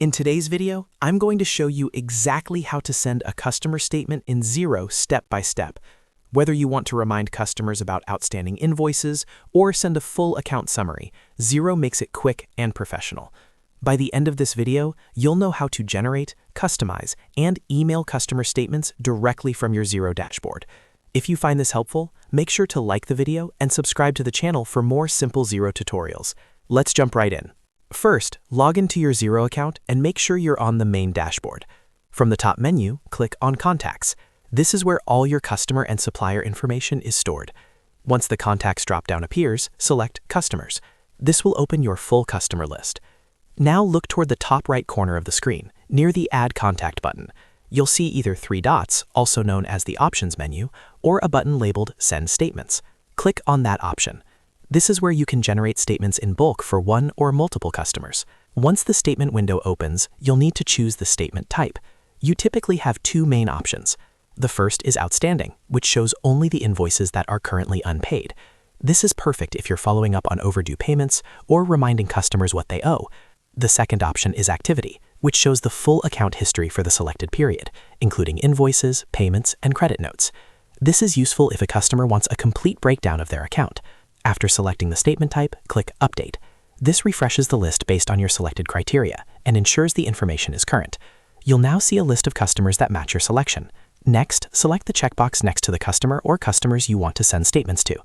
In today's video, I'm going to show you exactly how to send a customer statement in Xero step by step. Whether you want to remind customers about outstanding invoices or send a full account summary, Xero makes it quick and professional. By the end of this video, you'll know how to generate, customize, and email customer statements directly from your Xero dashboard. If you find this helpful, make sure to like the video and subscribe to the channel for more simple Xero tutorials. Let's jump right in. First, log into your Xero account and make sure you're on the main dashboard. From the top menu, click on Contacts. This is where all your customer and supplier information is stored. Once the Contacts drop-down appears, select Customers. This will open your full customer list. Now look toward the top right corner of the screen, near the Add Contact button. You'll see either three dots, also known as the Options menu, or a button labeled Send Statements. Click on that option. This is where you can generate statements in bulk for one or multiple customers. Once the statement window opens, you'll need to choose the statement type. You typically have two main options. The first is Outstanding, which shows only the invoices that are currently unpaid. This is perfect if you're following up on overdue payments or reminding customers what they owe. The second option is Activity, which shows the full account history for the selected period, including invoices, payments, and credit notes. This is useful if a customer wants a complete breakdown of their account. After selecting the statement type, click Update. This refreshes the list based on your selected criteria and ensures the information is current. You'll now see a list of customers that match your selection. Next, select the checkbox next to the customer or customers you want to send statements to.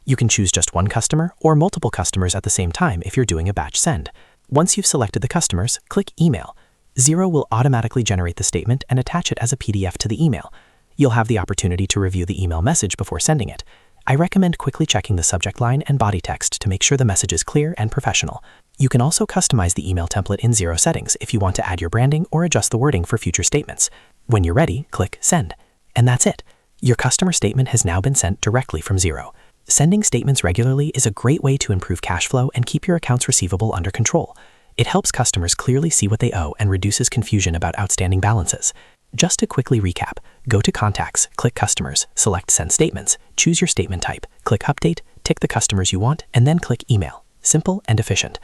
You can choose just one customer or multiple customers at the same time if you're doing a batch send. Once you've selected the customers, click Email. Xero will automatically generate the statement and attach it as a PDF to the email. You'll have the opportunity to review the email message before sending it. I recommend quickly checking the subject line and body text to make sure the message is clear and professional. You can also customize the email template in Xero settings if you want to add your branding or adjust the wording for future statements. When you're ready, click Send. And that's it. Your customer statement has now been sent directly from Xero. Sending statements regularly is a great way to improve cash flow and keep your accounts receivable under control. It helps customers clearly see what they owe and reduces confusion about outstanding balances. Just to quickly recap, go to Contacts, click Customers, select Send Statements, choose your statement type, click Update, tick the customers you want, and then click Email. Simple and efficient.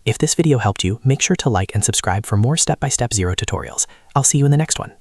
If this video helped you, make sure to like and subscribe for more step-by-step Xero tutorials. I'll see you in the next one.